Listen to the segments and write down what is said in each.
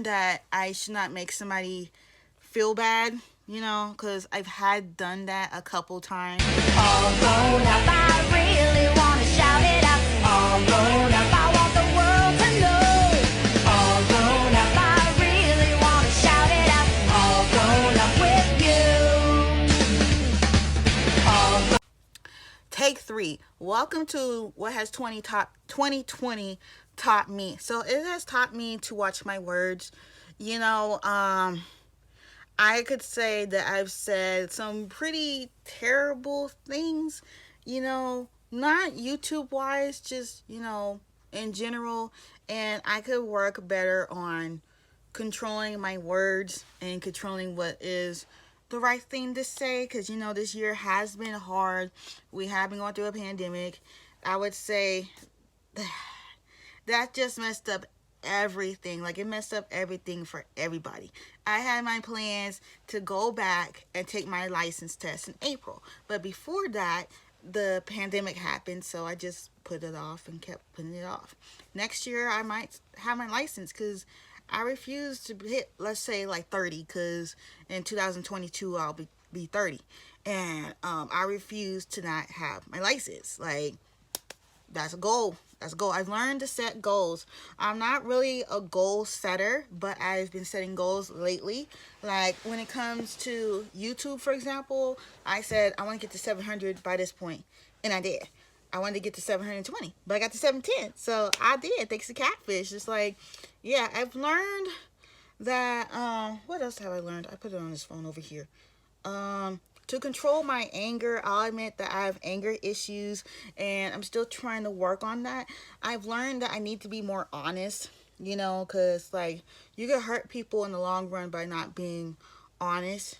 that I should not make somebody feel bad, you know, because I've had done that a couple times. All grown up, I really want to shout it out. All grown up, I want the world to know. All grown up, I really want to shout it out. All grown up with you. All Take 3. Welcome to what has 2020 taught me. So it has taught me to watch my words. You know, I could say that I've said some pretty terrible things, you know, not YouTube wise, just, you know, in general. And I could work better on controlling my words and controlling what is the right thing to say, because, you know, this year has been hard. We have been going through a pandemic. I would say that just messed up everything. Like, it messed up everything for everybody. I had my plans to go back and take my license test in April, but before that, the pandemic happened, so I just put it off and kept putting it off. Next year I might have my license, because I refuse to hit, let's say, like 30, because in 2022 I'll be 30, and I refuse to not have my license. Like, that's a goal. That's a goal. I've learned to set goals. I'm not really a goal setter, but I've been setting goals lately. Like, when it comes to YouTube, for example, I said I want to get to 700 by this point, and I did. I wanted to get to 720, but I got to 710. So I did, thanks to Catfish. It's like, yeah, I've learned that, what else have I learned? I put it on this phone over here. To control my anger, I'll admit that I have anger issues, and I'm still trying to work on that. I've learned that I need to be more honest, you know, because, like, you can hurt people in the long run by not being honest.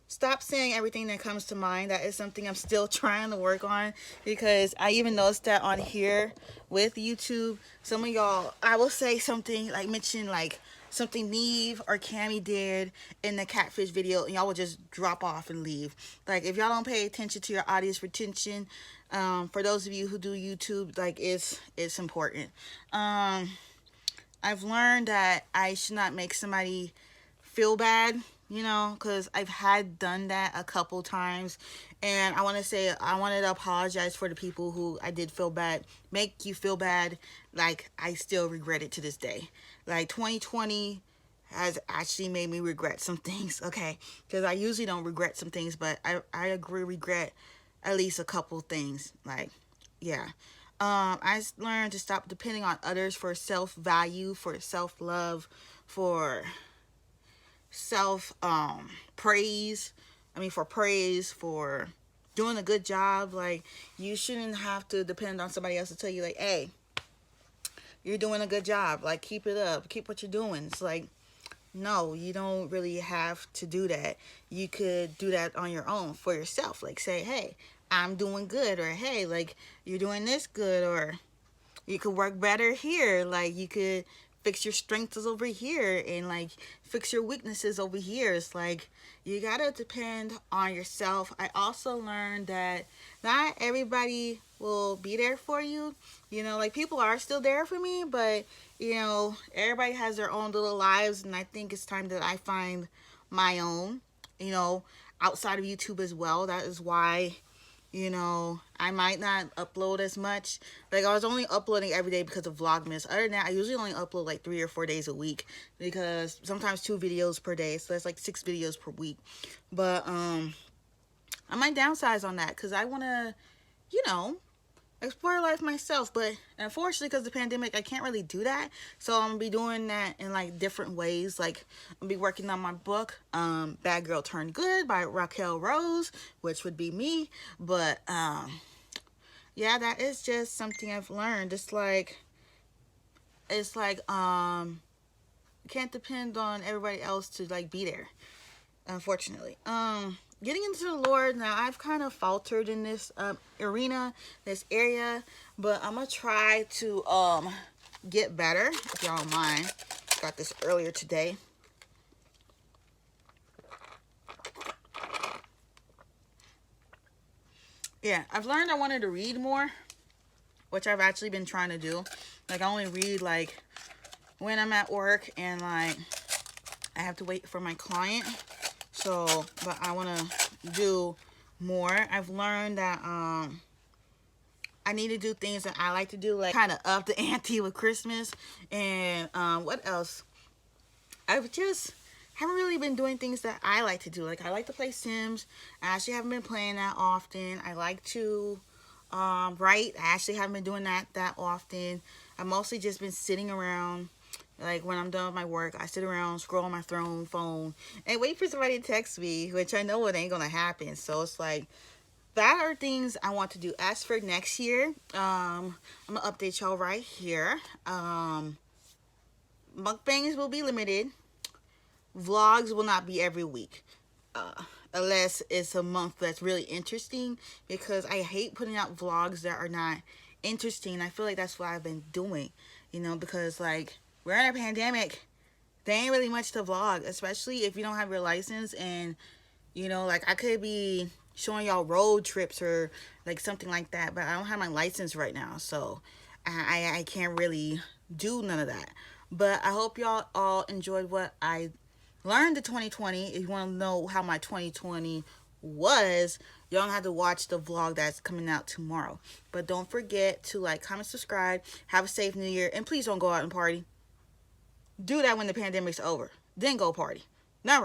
Stop saying everything that comes to mind. That is something I'm still trying to work on, because I even noticed that on here with YouTube, some of y'all, I will say something, like, mention, like, something Neve or Cammy did in the Catfish video, and y'all will just drop off and leave. Like, if y'all don't pay attention to your audience retention, for those of you who do YouTube, like, it's important. I've learned that I should not make somebody feel bad, you know, because I've had done that a couple times. And I want to say, I wanted to apologize for the people who I did feel bad, make you feel bad. Like, I still regret it to this day. Like, 2020 has actually made me regret some things, okay? Because I usually don't regret some things, but I regret at least a couple things. Like, yeah. I learned to stop depending on others for self-value, for self-love, for self praise. I mean, for praise, for doing a good job. Like, you shouldn't have to depend on somebody else to tell you, like, hey, you're doing a good job. Like, keep it up. Keep what you're doing. It's like, no, you don't really have to do that. You could do that on your own for yourself. Like, say, hey, I'm doing good, or hey, like, you're doing this good, or you could work better here. Like, you could fix your strengths over here, and, like, fix your weaknesses over here. It's like, you gotta depend on yourself. I also learned that not everybody will be there for you. You know, like, people are still there for me, but, you know, everybody has their own little lives, and I think it's time that I find my own, you know, outside of YouTube as well. That is why, you know, I might not upload as much. Like, I was only uploading every day because of Vlogmas. Other than that, I usually only upload like 3 or 4 days a week, because sometimes 2 videos per day, so that's like 6 videos per week. But I might downsize on that, because I want to, you know, explore life myself. But unfortunately, because of the pandemic, I can't really do that. So I'm gonna be doing that in, like, different ways. Like, I'm gonna be working on my book, Bad Girl Turned Good by Raquel Rose, which would be me. But yeah, that is just something I've learned. It's like can't depend on everybody else to, like, be there, unfortunately. Getting into the Lord now, I've kind of faltered in this arena, this area, but I'm gonna try to get better, if y'all don't mind. Got this earlier today. Yeah, I've learned I wanted to read more, which I've actually been trying to do. Like, I only read, like, when I'm at work and like I have to wait for my client. So, but I want to do more. I've learned that I need to do things that I like to do, like kind of up the ante with Christmas. And what else? I've just haven't really been doing things that I like to do. Like I like to play Sims. I actually haven't been playing that often. I like to write. I actually haven't been doing that often. I've mostly just been sitting around. Like when I'm done with my work, I sit around, scroll on my phone, and wait for somebody to text me, which I know it ain't gonna happen. So it's like that are things I want to do. As for next year, I'm gonna update y'all right here. Mukbangs will be limited. Vlogs will not be every week. Unless it's a month that's really interesting, because I hate putting out vlogs that are not interesting. I feel like that's what I've been doing, because like we're in a pandemic, there ain't really much to vlog, especially if you don't have your license. And like I could be showing y'all road trips or like something like that, but I don't have my license right now, so I can't really do none of that. But I hope y'all all enjoyed what I learned in 2020. If you want to know how my 2020 was, you don't have to watch the vlog that's coming out tomorrow. But don't forget to like, comment, subscribe. Have a safe new year, and please don't go out and party. Do that when the pandemic's over, then go party. Not